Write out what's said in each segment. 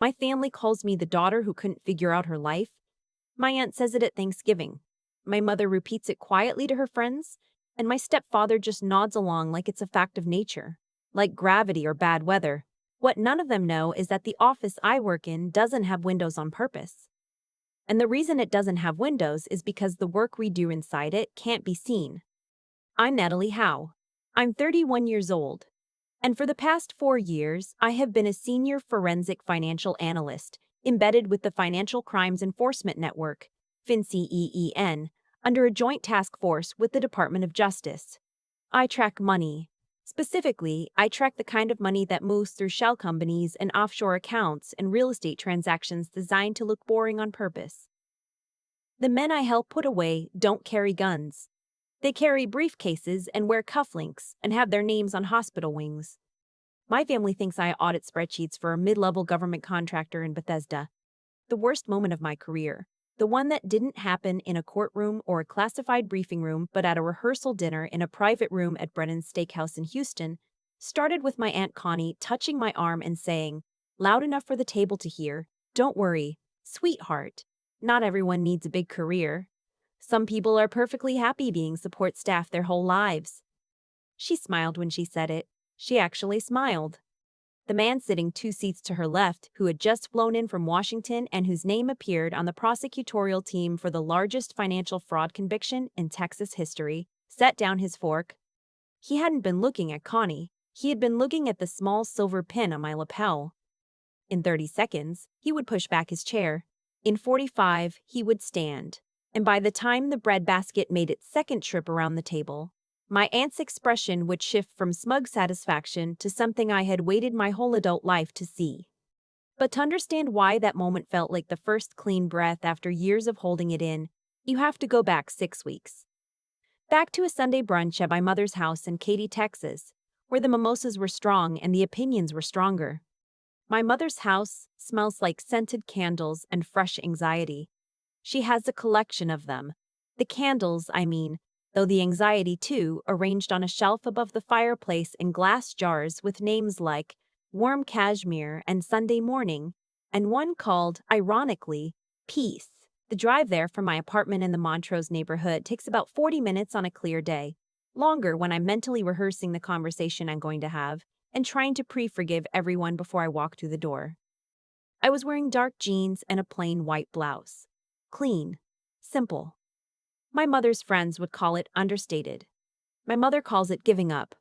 My family calls me the daughter who couldn't figure out her life. My aunt says it at Thanksgiving. My mother repeats it quietly to her friends, and my stepfather just nods along like it's a fact of nature, like gravity or bad weather. What none of them know is that the office I work in doesn't have windows on purpose. And the reason it doesn't have windows is because the work we do inside it can't be seen. I'm Natalie Howe. I'm 31 years old. And for the past 4 years, I have been a senior forensic financial analyst embedded with the Financial Crimes Enforcement Network, FinCEEN, under a joint task force with the Department of Justice. I track money. Specifically, I track the kind of money that moves through shell companies and offshore accounts and real estate transactions designed to look boring on purpose. The men I help put away don't carry guns. They carry briefcases and wear cufflinks and have their names on hospital wings. My family thinks I audit spreadsheets for a mid-level government contractor in Bethesda. The worst moment of my career, the one that didn't happen in a courtroom or a classified briefing room but at a rehearsal dinner in a private room at Brennan's Steakhouse in Houston, started with my Aunt Connie touching my arm and saying, loud enough for the table to hear, "Don't worry, sweetheart. Not everyone needs a big career. Some people are perfectly happy being support staff their whole lives." She smiled when she said it. She actually smiled. The man sitting 2 seats to her left, who had just flown in from Washington and whose name appeared on the prosecutorial team for the largest financial fraud conviction in Texas history, set down his fork. He hadn't been looking at Connie. He had been looking at the small silver pin on my lapel. In 30 seconds, he would push back his chair. In 45, he would stand. And by the time the breadbasket made its second trip around the table, my aunt's expression would shift from smug satisfaction to something I had waited my whole adult life to see. But to understand why that moment felt like the first clean breath after years of holding it in, you have to go back 6 weeks. Back to a Sunday brunch at my mother's house in Katy, Texas, where the mimosas were strong and the opinions were stronger. My mother's house smells like scented candles and fresh anxiety. She has a collection of them. The candles, I mean, though the anxiety too, arranged on a shelf above the fireplace in glass jars with names like Warm Cashmere and Sunday Morning, and one called, ironically, Peace. The drive there from my apartment in the Montrose neighborhood takes about 40 minutes on a clear day, longer when I'm mentally rehearsing the conversation I'm going to have and trying to pre-forgive everyone before I walk through the door. I was wearing dark jeans and a plain white blouse. Clean. Simple. My mother's friends would call it understated. My mother calls it giving up.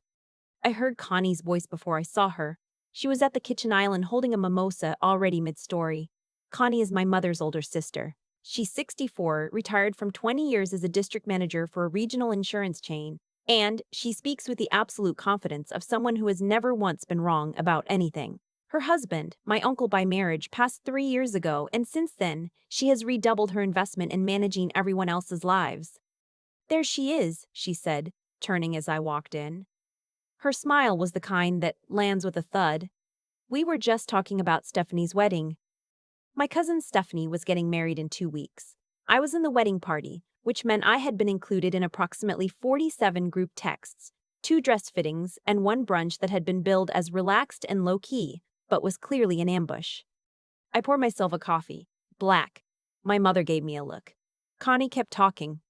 I heard Connie's voice before I saw her. She was at the kitchen island holding a mimosa already mid-story. Connie is my mother's older sister. She's 64, retired from 20 years as a district manager for a regional insurance chain, and she speaks with the absolute confidence of someone who has never once been wrong about anything. Her husband, my uncle by marriage, passed 3 years ago, and since then, she has redoubled her investment in managing everyone else's lives. "There she is," she said, turning as I walked in. Her smile was the kind that lands with a thud. "We were just talking about Stephanie's wedding." My cousin Stephanie was getting married in 2 weeks. I was in the wedding party, which meant I had been included in approximately 47 group texts, 2 dress fittings, and 1 brunch that had been billed as relaxed and low-key, but was clearly an ambush. I poured myself a coffee. Black. My mother gave me a look. Connie kept talking.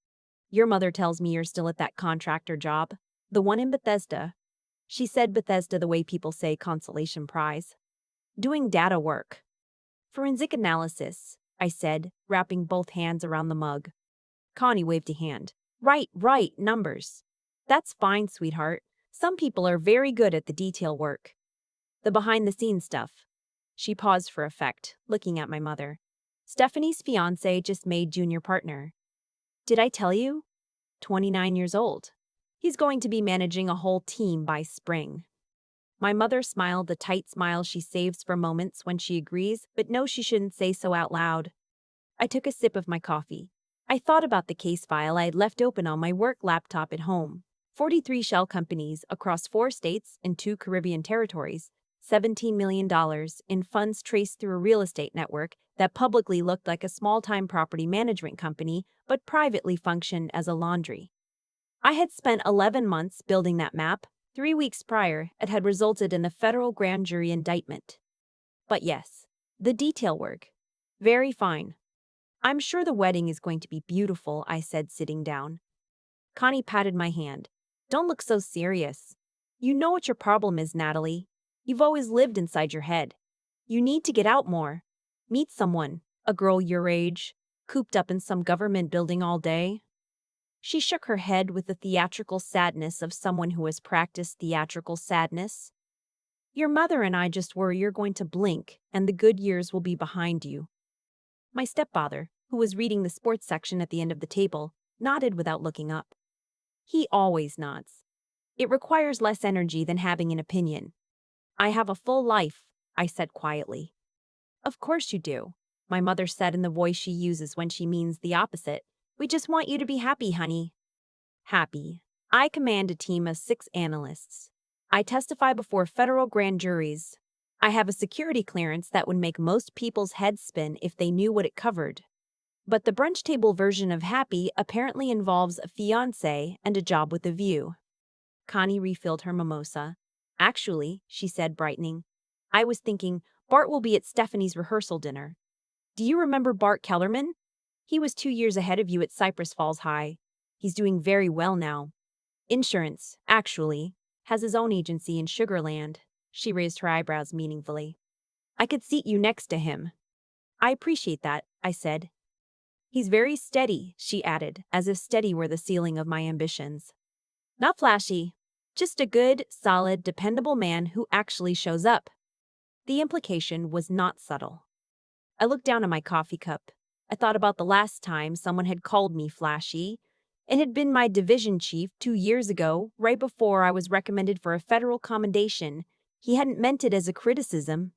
"Your mother tells me you're still at that contractor job, the one in Bethesda." She said Bethesda the way people say consolation prize. "Doing data work." "Forensic analysis," I said, wrapping both hands around the mug. Connie waved a hand. Right, numbers." "That's fine, sweetheart. Some people are very good at the detail work. The behind-the-scenes stuff." She paused for effect, looking at my mother. "Stephanie's fiancé just made junior partner. Did I tell you? 29 years old. He's going to be managing a whole team by spring." My mother smiled the tight smile she saves for moments when she agrees but knows she shouldn't say so out loud. I took a sip of my coffee. I thought about the case file I had left open on my work laptop at home. 43 shell companies across 4 states and 2 Caribbean territories, $17 million in funds traced through a real estate network that publicly looked like a small-time property management company but privately functioned as a laundry. I had spent 11 months building that map. 3 weeks prior, it had resulted in a federal grand jury indictment. But yes, The detail work. Very fine. I'm sure the wedding is going to be beautiful, I said, sitting down. Connie patted my hand. Don't look so serious. You know what your problem is, Natalie. You've always lived inside your head. You need to get out more. Meet someone, a girl your age, cooped up in some government building all day. She shook her head with the theatrical sadness of someone who has practiced theatrical sadness. Your mother and I just worry you're going to blink and the good years will be behind you. My stepfather, who was reading the sports section at the end of the table, nodded without looking up. He always nods. It requires less energy than having an opinion. I have a full life, I said quietly. Of course you do, my mother said in the voice she uses when she means the opposite. We just want you to be happy, honey. Happy. I command a team of 6 analysts. I testify before federal grand juries. I have a security clearance that would make most people's heads spin if they knew what it covered. But the brunch table version of happy apparently involves a fiancé and a job with a view. Connie refilled her mimosa. Actually, she said, brightening, I was thinking Bart will be at Stephanie's rehearsal dinner. Do you remember Bart Kellerman? He was 2 years ahead of you at Cypress Falls High. He's doing very well now. Insurance, actually, has his own agency in Sugarland. She raised her eyebrows meaningfully. I could seat you next to him. I appreciate that, I said. He's very steady, she added, as if steady were the ceiling of my ambitions. Not flashy, just a good, solid, dependable man who actually shows up. The implication was not subtle. I looked down at my coffee cup. I thought about the last time someone had called me flashy. It had been my division chief 2 years ago, right before I was recommended for a federal commendation. He hadn't meant it as a criticism.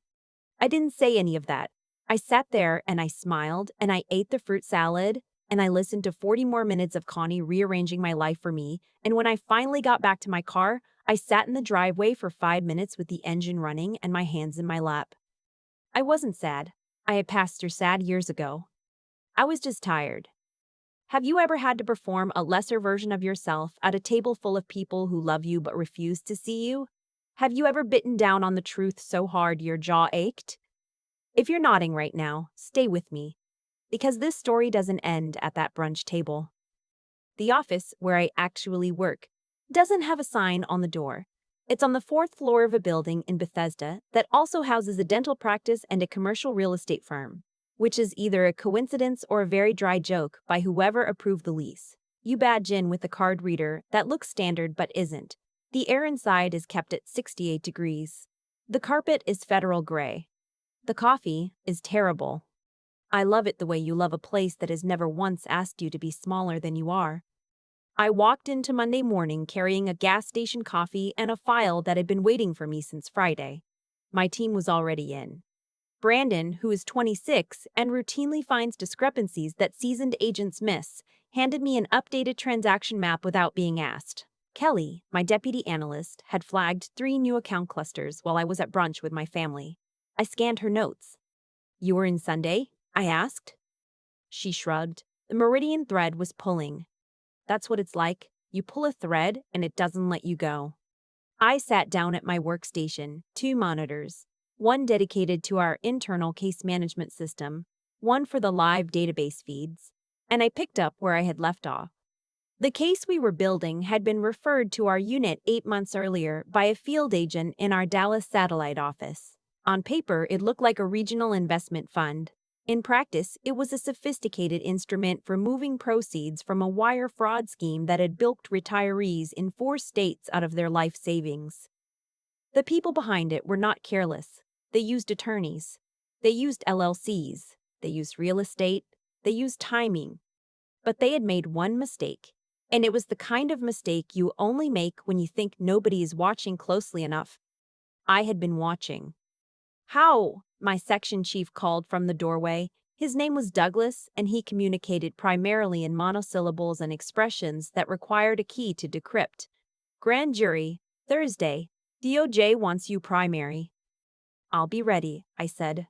I didn't say any of that. I sat there and I smiled and I ate the fruit salad and I listened to 40 more minutes of Connie rearranging my life for me, and when I finally got back to my car, I sat in the driveway for 5 minutes with the engine running and my hands in my lap. I wasn't sad. I had passed through sad years ago. I was just tired. Have you ever had to perform a lesser version of yourself at a table full of people who love you but refuse to see you? Have you ever bitten down on the truth so hard your jaw ached? If you're nodding right now, stay with me, because this story doesn't end at that brunch table. The office, where I actually work, doesn't have a sign on the door. It's on the 4th floor of a building in Bethesda that also houses a dental practice and a commercial real estate firm, which is either a coincidence or a very dry joke by whoever approved the lease. You badge in with a card reader that looks standard but isn't. The air inside is kept at 68 degrees. The carpet is federal gray. The coffee is terrible. I love it the way you love a place that has never once asked you to be smaller than you are. I walked into Monday morning carrying a gas station coffee and a file that had been waiting for me since Friday. My team was already in. Brandon, who is 26 and routinely finds discrepancies that seasoned agents miss, handed me an updated transaction map without being asked. Kelly, my deputy analyst, had flagged 3 new account clusters while I was at brunch with my family. I scanned her notes. You were in Sunday? I asked. She shrugged. The Meridian thread was pulling. That's what it's like. You pull a thread and it doesn't let you go. I sat down at my workstation, 2 monitors, one dedicated to our internal case management system, one for the live database feeds, and I picked up where I had left off. The case we were building had been referred to our unit 8 months earlier by a field agent in our Dallas satellite office. On paper, it looked like a regional investment fund. In practice, it was a sophisticated instrument for moving proceeds from a wire fraud scheme that had bilked retirees in 4 states out of their life savings. The people behind it were not careless. They used attorneys. They used LLCs. They used real estate. They used timing. But they had made one mistake, and it was the kind of mistake you only make when you think nobody is watching closely enough. I had been watching. How? My section chief called from the doorway. His name was Douglas, and he communicated primarily in monosyllables and expressions that required a key to decrypt. Grand jury, Thursday. DOJ wants you primary. I'll be ready, I said.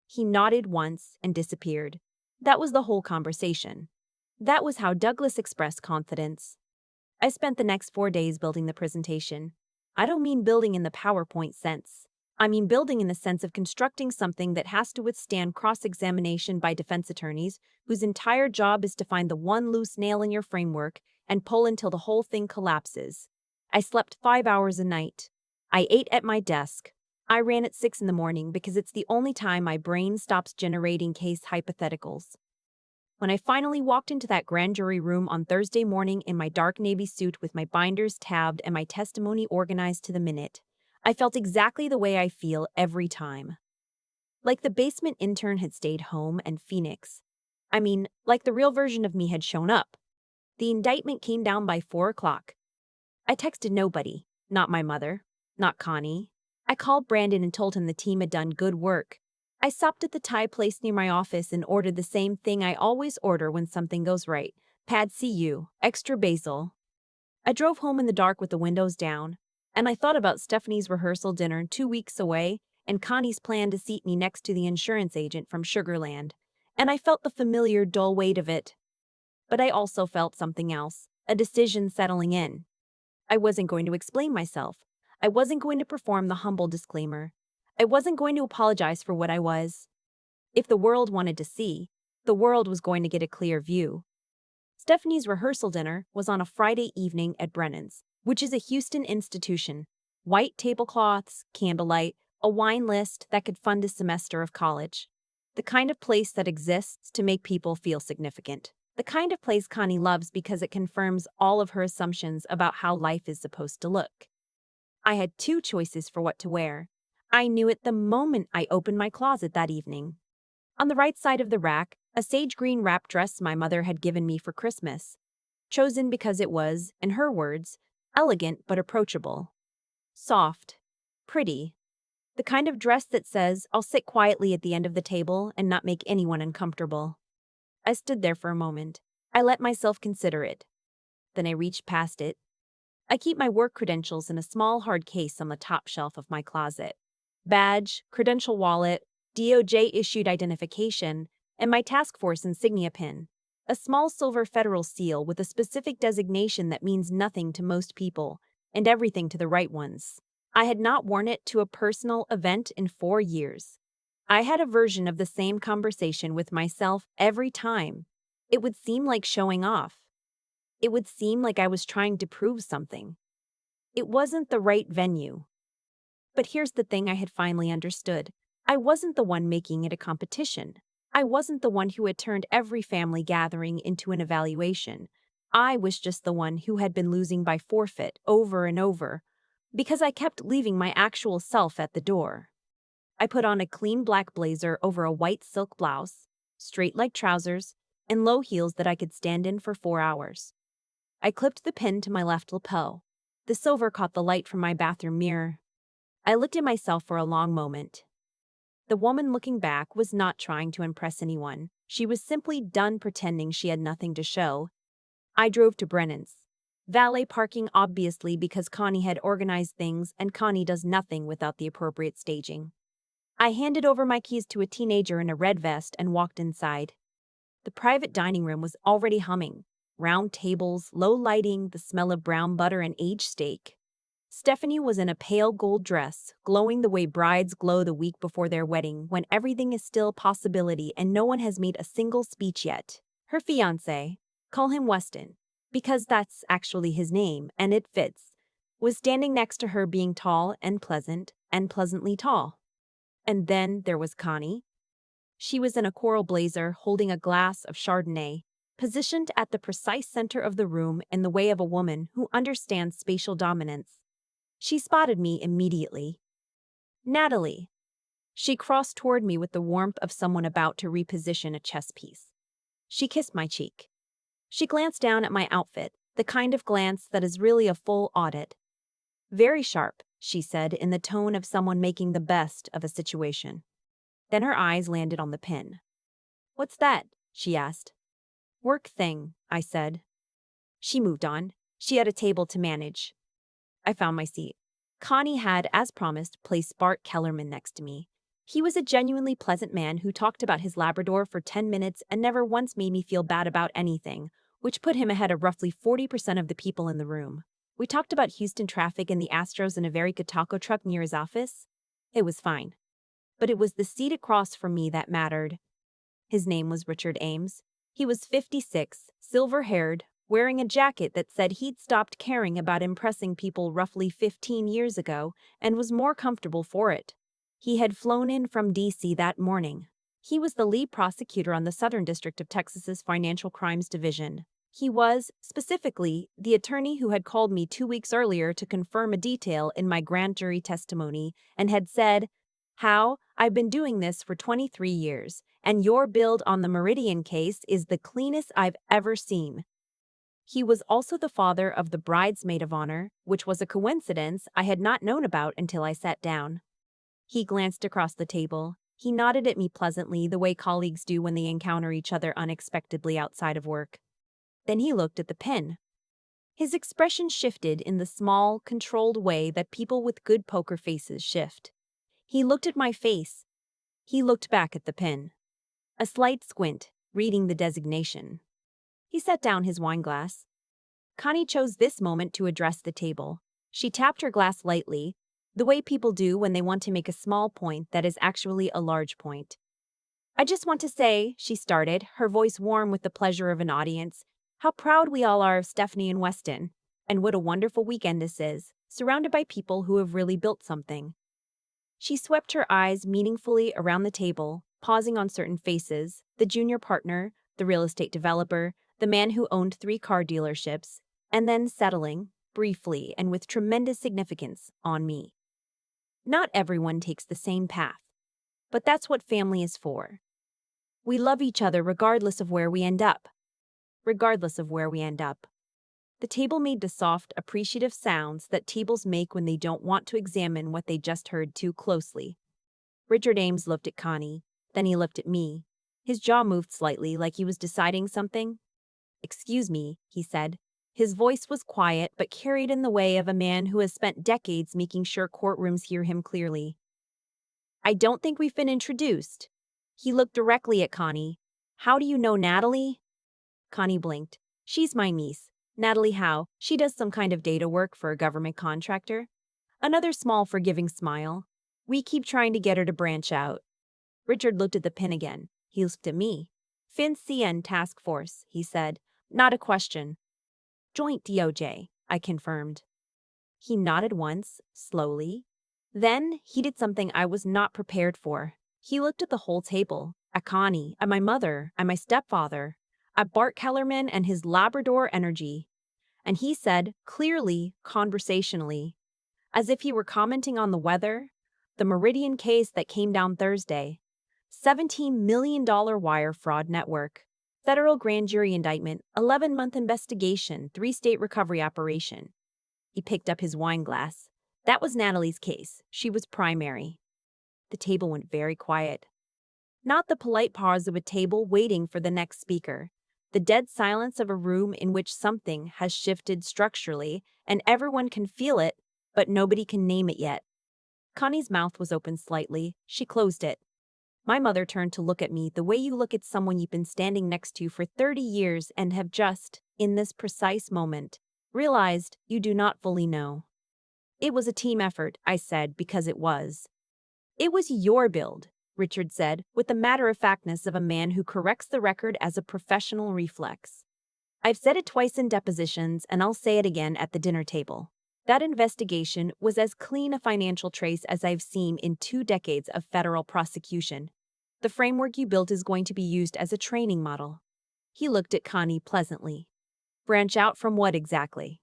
He nodded once and disappeared. That was the whole conversation. That was how Douglas expressed confidence. I spent the next 4 days building the presentation. I don't mean building in the PowerPoint sense. I mean building in the sense of constructing something that has to withstand cross-examination by defense attorneys whose entire job is to find the one loose nail in your framework and pull until the whole thing collapses. I slept 5 hours a night. I ate at my desk. I ran at 6 in the morning because it's the only time my brain stops generating case hypotheticals. When I finally walked into that grand jury room on Thursday morning in my dark navy suit with my binders tabbed and my testimony organized to the minute, I felt exactly the way I feel every time. Like the basement intern had stayed home and Phoenix. I mean, like the real version of me had shown up. The indictment came down by 4 o'clock. I texted nobody, not my mother, not Connie. I called Brandon and told him the team had done good work. I stopped at the Thai place near my office and ordered the same thing I always order when something goes right. Pad CU, extra basil. I drove home in the dark with the windows down, and I thought about Stephanie's rehearsal dinner 2 weeks away and Connie's plan to seat me next to the insurance agent from Sugarland, and I felt the familiar dull weight of it. But I also felt something else, a decision settling in. I wasn't going to explain myself. I wasn't going to perform the humble disclaimer. I wasn't going to apologize for what I was. If the world wanted to see, the world was going to get a clear view. Stephanie's rehearsal dinner was on a Friday evening at Brennan's, which is a Houston institution. White tablecloths, candlelight, a wine list that could fund a semester of college. The kind of place that exists to make people feel significant. The kind of place Connie loves because it confirms all of her assumptions about how life is supposed to look. I had 2 choices for what to wear. I knew it the moment I opened my closet that evening. On the right side of the rack, a sage green wrap dress my mother had given me for Christmas, chosen because it was, in her words, elegant but approachable. Soft. Pretty. The kind of dress that says, I'll sit quietly at the end of the table and not make anyone uncomfortable. I stood there for a moment. I let myself consider it. Then I reached past it. I keep my work credentials in a small hard case on the top shelf of my closet. Badge, credential wallet, DOJ-issued identification, and my task force insignia pin. A small silver federal seal with a specific designation that means nothing to most people, and everything to the right ones. I had not worn it to a personal event in 4 years. I had a version of the same conversation with myself every time. It would seem like showing off. It would seem like I was trying to prove something. It wasn't the right venue. But here's the thing I had finally understood. I wasn't the one making it a competition. I wasn't the one who had turned every family gathering into an evaluation. I was just the one who had been losing by forfeit over and over, because I kept leaving my actual self at the door. I put on a clean black blazer over a white silk blouse, straight-leg trousers, and low heels that I could stand in for 4 hours. I clipped the pin to my left lapel. The silver caught the light from my bathroom mirror. I looked at myself for a long moment. The woman looking back was not trying to impress anyone. She was simply done pretending she had nothing to show. I drove to Brennan's. Valet parking obviously because Connie had organized things and Connie does nothing without the appropriate staging. I handed over my keys to a teenager in a red vest and walked inside. The private dining room was already humming. Round tables, low lighting, the smell of brown butter and aged steak. Stephanie was in a pale gold dress, glowing the way brides glow the week before their wedding when everything is still possibility and no one has made a single speech yet. Her fiancé, call him Weston, because that's actually his name and it fits, was standing next to her being tall and pleasantly tall. And then there was Connie. She was in a coral blazer holding a glass of Chardonnay, positioned at the precise center of the room in the way of a woman who understands spatial dominance. She spotted me immediately. Natalie. She crossed toward me with the warmth of someone about to reposition a chess piece. She kissed my cheek. She glanced down at my outfit, the kind of glance that is really a full audit. Very sharp, she said in the tone of someone making the best of a situation. Then her eyes landed on the pin. What's that? She asked. Work thing, I said. She moved on. She had a table to manage. I found my seat. Connie had, as promised, placed Bart Kellerman next to me. He was a genuinely pleasant man who talked about his Labrador for 10 minutes and never once made me feel bad about anything, which put him ahead of roughly 40% of the people in the room. We talked about Houston traffic and the Astros in a very good taco truck near his office. It was fine. But it was the seat across from me that mattered. His name was Richard Ames. He was 56, silver-haired, wearing a jacket that said he'd stopped caring about impressing people roughly 15 years ago and was more comfortable for it. He had flown in from D.C. that morning. He was the lead prosecutor on the Southern District of Texas's Financial Crimes Division. He was, specifically, the attorney who had called me 2 weeks earlier to confirm a detail in my grand jury testimony and had said, "Howe, I've been doing this for 23 years, and your build on the Meridian case is the cleanest I've ever seen." He was also the father of the bridesmaid of honor, which was a coincidence I had not known about until I sat down. He glanced across the table. He nodded at me pleasantly, the way colleagues do when they encounter each other unexpectedly outside of work. Then he looked at the pen. His expression shifted in the small, controlled way that people with good poker faces shift. He looked at my face. He looked back at the pen. A slight squint, reading the designation. He set down his wineglass. Connie chose this moment to address the table. She tapped her glass lightly, the way people do when they want to make a small point that is actually a large point. "I just want to say," she started, her voice warm with the pleasure of an audience, "how proud we all are of Stephanie and Weston, and what a wonderful weekend this is, surrounded by people who have really built something." She swept her eyes meaningfully around the table, pausing on certain faces, the junior partner, the real estate developer, the man who owned 3 car dealerships, and then settling, briefly and with tremendous significance, on me. Not everyone takes the same path, but that's what family is for. We love each other regardless of where we end up. Regardless of where we end up. The table made the soft, appreciative sounds that tables make when they don't want to examine what they just heard too closely. Richard Ames looked at Connie, then he looked at me. His jaw moved slightly, like he was deciding something. "Excuse me," he said. His voice was quiet but carried in the way of a man who has spent decades making sure courtrooms hear him clearly. "I don't think we've been introduced." He looked directly at Connie. "How do you know Natalie?" Connie blinked. "She's my niece, Natalie Howe. She does some kind of data work for a government contractor." Another small, forgiving smile. "We keep trying to get her to branch out." Richard looked at the pin again. He looked at me. "FinCN Task Force," he said. "Not a question." "Joint DOJ," I confirmed. He nodded once, slowly. Then he did something I was not prepared for. He looked at the whole table, at Connie, at my mother, at my stepfather, at Bart Kellerman and his Labrador energy. And he said, clearly, conversationally, as if he were commenting on the weather, "The Meridian case that came down Thursday. $17 million wire fraud network. Federal grand jury indictment, 11-month investigation, 3-state recovery operation." He picked up his wineglass. "That was Natalie's case. She was primary." The table went very quiet. Not the polite pause of a table waiting for the next speaker. The dead silence of a room in which something has shifted structurally and everyone can feel it, but nobody can name it yet. Connie's mouth was open slightly. She closed it. My mother turned to look at me the way you look at someone you've been standing next to for 30 years and have just, in this precise moment, realized you do not fully know. "It was a team effort," I said, because it was. "It was your build," Richard said, with the matter-of-factness of a man who corrects the record as a professional reflex. "I've said it twice in depositions, and I'll say it again at the dinner table. That investigation was as clean a financial trace as I've seen in 2 decades of federal prosecution. The framework you built is going to be used as a training model." He looked at Connie pleasantly. "Branch out from what exactly?"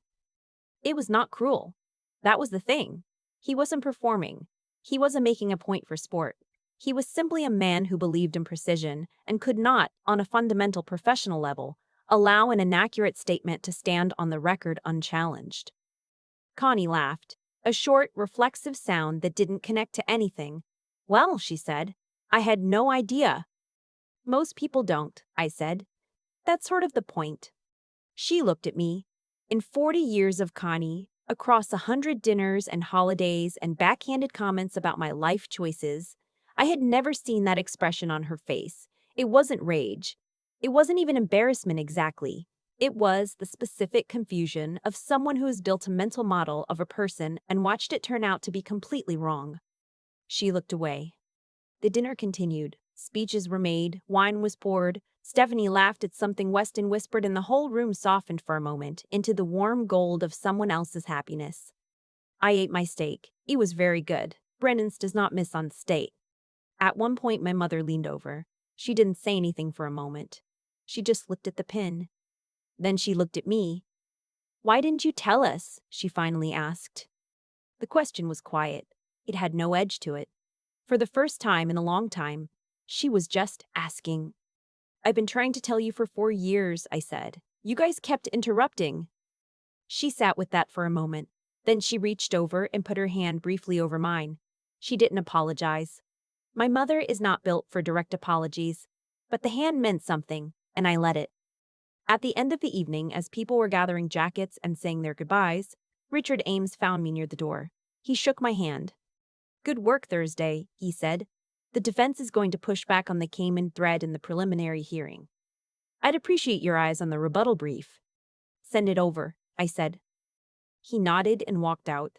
It was not cruel. That was the thing. He wasn't performing. He wasn't making a point for sport. He was simply a man who believed in precision and could not, on a fundamental professional level, allow an inaccurate statement to stand on the record unchallenged. Connie laughed, a short, reflexive sound that didn't connect to anything. "Well," she said, "I had no idea." "Most people don't," I said. "That's sort of the point." She looked at me. In 40 years of Connie, across 100 dinners and holidays and backhanded comments about my life choices, I had never seen that expression on her face. It wasn't rage. It wasn't even embarrassment exactly. It was the specific confusion of someone who has built a mental model of a person and watched it turn out to be completely wrong. She looked away. The dinner continued. Speeches were made, wine was poured. Stephanie laughed at something Weston whispered, and the whole room softened for a moment into the warm gold of someone else's happiness. I ate my steak. It was very good. Brennan's does not miss on steak. At one point, my mother leaned over. She didn't say anything for a moment. She just looked at the pin. Then she looked at me. "Why didn't you tell us?" she finally asked. The question was quiet. It had no edge to it. For the first time in a long time, she was just asking. "I've been trying to tell you for 4 years," I said. "You guys kept interrupting." She sat with that for a moment. Then she reached over and put her hand briefly over mine. She didn't apologize. My mother is not built for direct apologies, but the hand meant something, and I let it. At the end of the evening, as people were gathering jackets and saying their goodbyes, Richard Ames found me near the door. He shook my hand. "Good work Thursday," he said. "The defense is going to push back on the Cayman thread in the preliminary hearing. I'd appreciate your eyes on the rebuttal brief." "Send it over," I said. He nodded and walked out.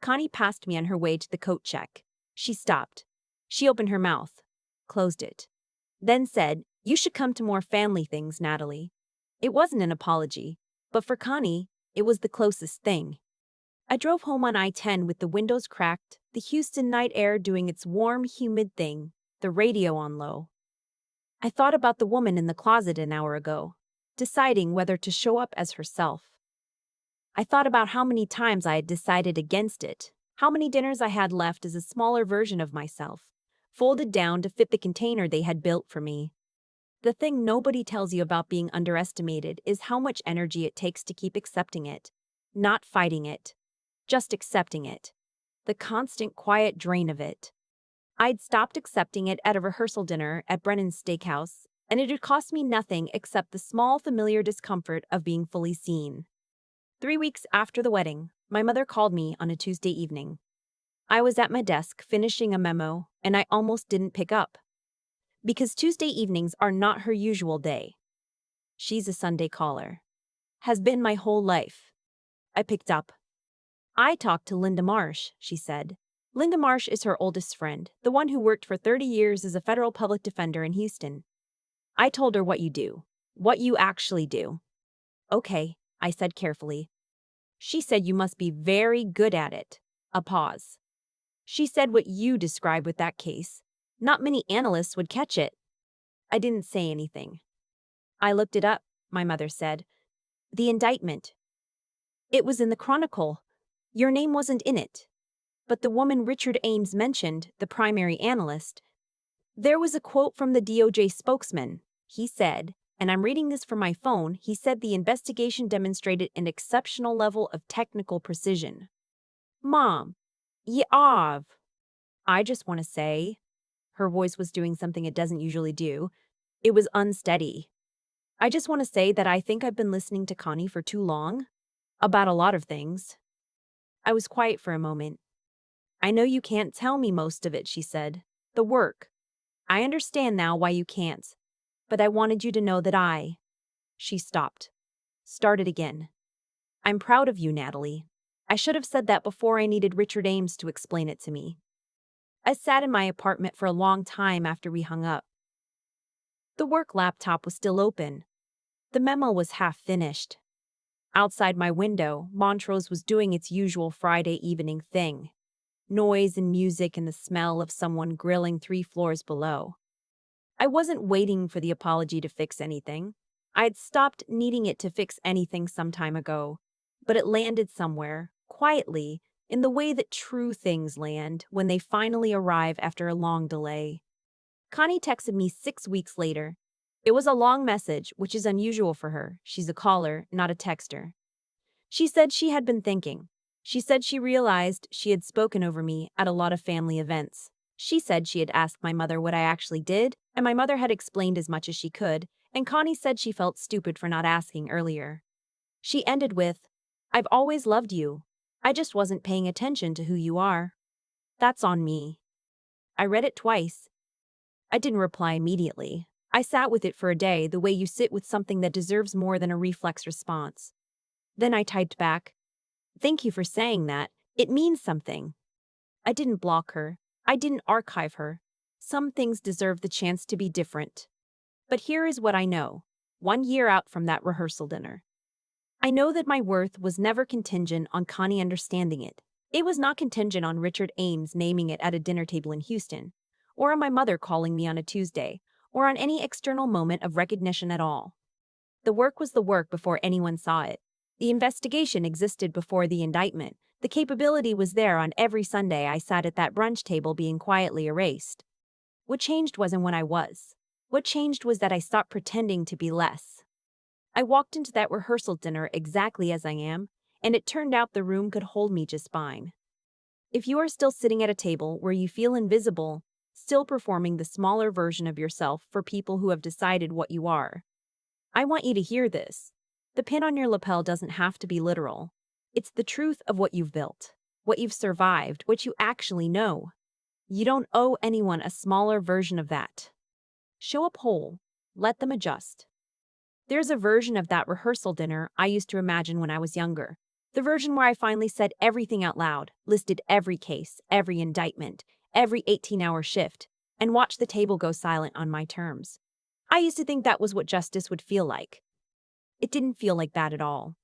Connie passed me on her way to the coat check. She stopped. She opened her mouth, closed it, then said, "You should come to more family things, Natalie." It wasn't an apology, but for Connie, it was the closest thing. I drove home on I-10 with the windows cracked, the Houston night air doing its warm, humid thing, the radio on low. I thought about the woman in the closet an hour ago, deciding whether to show up as herself. I thought about how many times I had decided against it, how many dinners I had left as a smaller version of myself, folded down to fit the container they had built for me. The thing nobody tells you about being underestimated is how much energy it takes to keep accepting it, not fighting it, just accepting it. The constant quiet drain of it. I'd stopped accepting it at a rehearsal dinner at Brennan's Steakhouse, and it had cost me nothing except the small familiar discomfort of being fully seen. 3 weeks after the wedding, my mother called me on a Tuesday evening. I was at my desk finishing a memo, and I almost didn't pick up. Because Tuesday evenings are not her usual day. She's a Sunday caller. Has been my whole life. I picked up. "I talked to Linda Marsh," she said. Linda Marsh is her oldest friend, the one who worked for 30 years as a federal public defender in Houston. I told her what you do. What you actually do. "Okay," I said carefully. "She said you must be very good at it." A pause. "She said what you described with that case. Not many analysts would catch it." I didn't say anything. "I looked it up," my mother said. "The indictment. It was in the Chronicle. Your name wasn't in it. But the woman Richard Ames mentioned, the primary analyst, there was a quote from the DOJ spokesman. He said, and I'm reading this from my phone, he said the investigation demonstrated an exceptional level of technical precision." "Mom, yeah, I just want to say," her voice was doing something it doesn't usually do. It was unsteady. "I just want to say that I think I've been listening to Connie for too long. About a lot of things." I was quiet for a moment. "I know you can't tell me most of it," she said. "The work. I understand now why you can't. But I wanted you to know that I—" She stopped. Started again. "I'm proud of you, Natalie. I should have said that before I needed Richard Ames to explain it to me." I sat in my apartment for a long time after we hung up. The work laptop was still open. The memo was half finished. Outside my window, Montrose was doing its usual Friday evening thing. Noise and music and the smell of someone grilling 3 floors below. I wasn't waiting for the apology to fix anything. I had stopped needing it to fix anything some time ago. But it landed somewhere, quietly, in the way that true things land when they finally arrive after a long delay. Connie texted me 6 weeks later. It was a long message, which is unusual for her. She's a caller, not a texter. She said she had been thinking. She said she realized she had spoken over me at a lot of family events. She said she had asked my mother what I actually did, and my mother had explained as much as she could, and Connie said she felt stupid for not asking earlier. She ended with, "I've always loved you. I just wasn't paying attention to who you are. That's on me." I read it twice. I didn't reply immediately. I sat with it for a day, the way you sit with something that deserves more than a reflex response. Then I typed back, "Thank you for saying that. It means something." I didn't block her. I didn't archive her. Some things deserve the chance to be different. But here is what I know. 1 year out from that rehearsal dinner, I know that my worth was never contingent on Connie understanding it. It was not contingent on Richard Ames naming it at a dinner table in Houston, or on my mother calling me on a Tuesday, or on any external moment of recognition at all. The work was the work before anyone saw it. The investigation existed before the indictment. The capability was there on every Sunday I sat at that brunch table being quietly erased. What changed wasn't what I was. What changed was that I stopped pretending to be less. I walked into that rehearsal dinner exactly as I am, and it turned out the room could hold me just fine. If you are still sitting at a table where you feel invisible, still performing the smaller version of yourself for people who have decided what you are, I want you to hear this. The pin on your lapel doesn't have to be literal. It's the truth of what you've built, what you've survived, what you actually know. You don't owe anyone a smaller version of that. Show up whole. Let them adjust. There's a version of that rehearsal dinner I used to imagine when I was younger. The version where I finally said everything out loud, listed every case, every indictment, every 18-hour shift, and watched the table go silent on my terms. I used to think that was what justice would feel like. It didn't feel like that at all.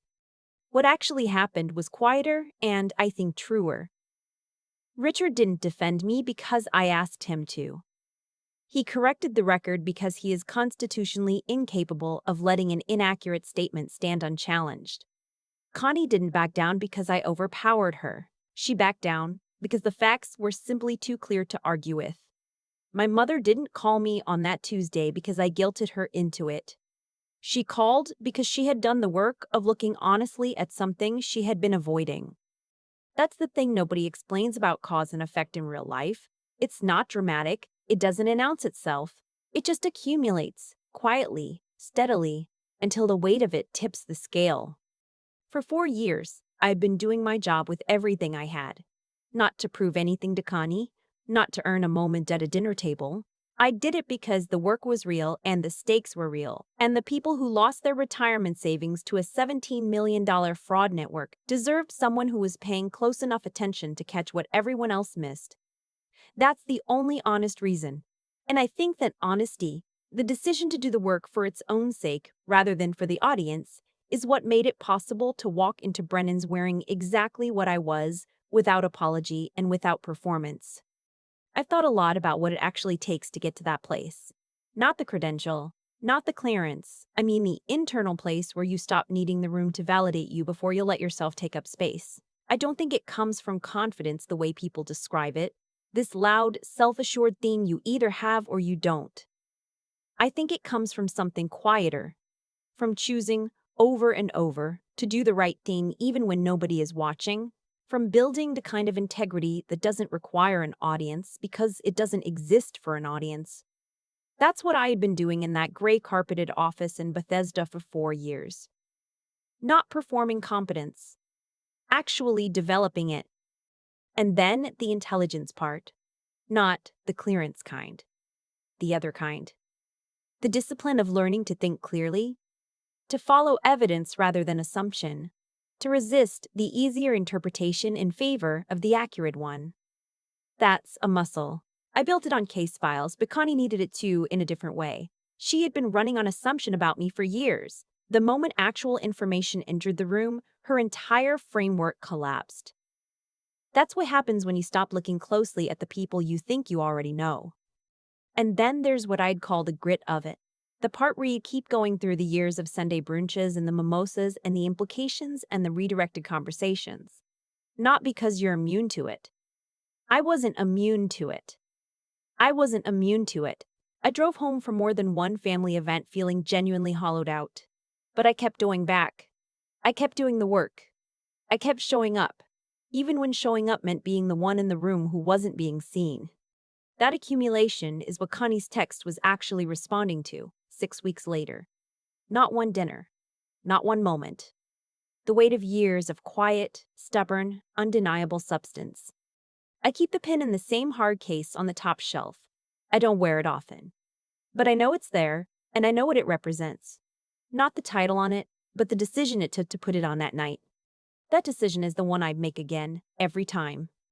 What actually happened was quieter and, I think, truer. Richard didn't defend me because I asked him to. He corrected the record because he is constitutionally incapable of letting an inaccurate statement stand unchallenged. Connie didn't back down because I overpowered her. She backed down because the facts were simply too clear to argue with. My mother didn't call me on that Tuesday because I guilted her into it. She called because she had done the work of looking honestly at something she had been avoiding. That's the thing nobody explains about cause and effect in real life. It's not dramatic. It doesn't announce itself. It just accumulates, quietly, steadily, until the weight of it tips the scale. For 4 years, I had been doing my job with everything I had. Not to prove anything to Connie, not to earn a moment at a dinner table. I did it because the work was real and the stakes were real, and the people who lost their retirement savings to a $17 million fraud network deserved someone who was paying close enough attention to catch what everyone else missed. That's the only honest reason. And I think that honesty, the decision to do the work for its own sake rather than for the audience, is what made it possible to walk into Brennan's wearing exactly what I was, without apology and without performance. I've thought a lot about what it actually takes to get to that place. Not the credential, not the clearance. I mean the internal place where you stop needing the room to validate you before you let yourself take up space. I don't think it comes from confidence the way people describe it. This loud, self-assured thing you either have or you don't. I think it comes from something quieter, from choosing over and over to do the right thing even when nobody is watching, from building the kind of integrity that doesn't require an audience because it doesn't exist for an audience. That's what I had been doing in that gray-carpeted office in Bethesda for 4 years. Not performing competence, actually developing it. And then the intelligence part. Not the clearance kind. The other kind. The discipline of learning to think clearly, to follow evidence rather than assumption, to resist the easier interpretation in favor of the accurate one. That's a muscle. I built it on case files, but Connie needed it too in a different way. She had been running on assumption about me for years. The moment actual information entered the room, her entire framework collapsed. That's what happens when you stop looking closely at the people you think you already know. And then there's what I'd call the grit of it. The part where you keep going through the years of Sunday brunches and the mimosas and the implications and the redirected conversations. Not because you're immune to it. I wasn't immune to it. I drove home from more than one family event feeling genuinely hollowed out. But I kept going back. I kept doing the work. I kept showing up, even when showing up meant being the one in the room who wasn't being seen. That accumulation is what Connie's text was actually responding to 6 weeks later. Not one dinner. Not one moment. The weight of years of quiet, stubborn, undeniable substance. I keep the pin in the same hard case on the top shelf. I don't wear it often. But I know it's there, and I know what it represents. Not the title on it, but the decision it took to put it on that night. That decision is the one I'd make again, every time.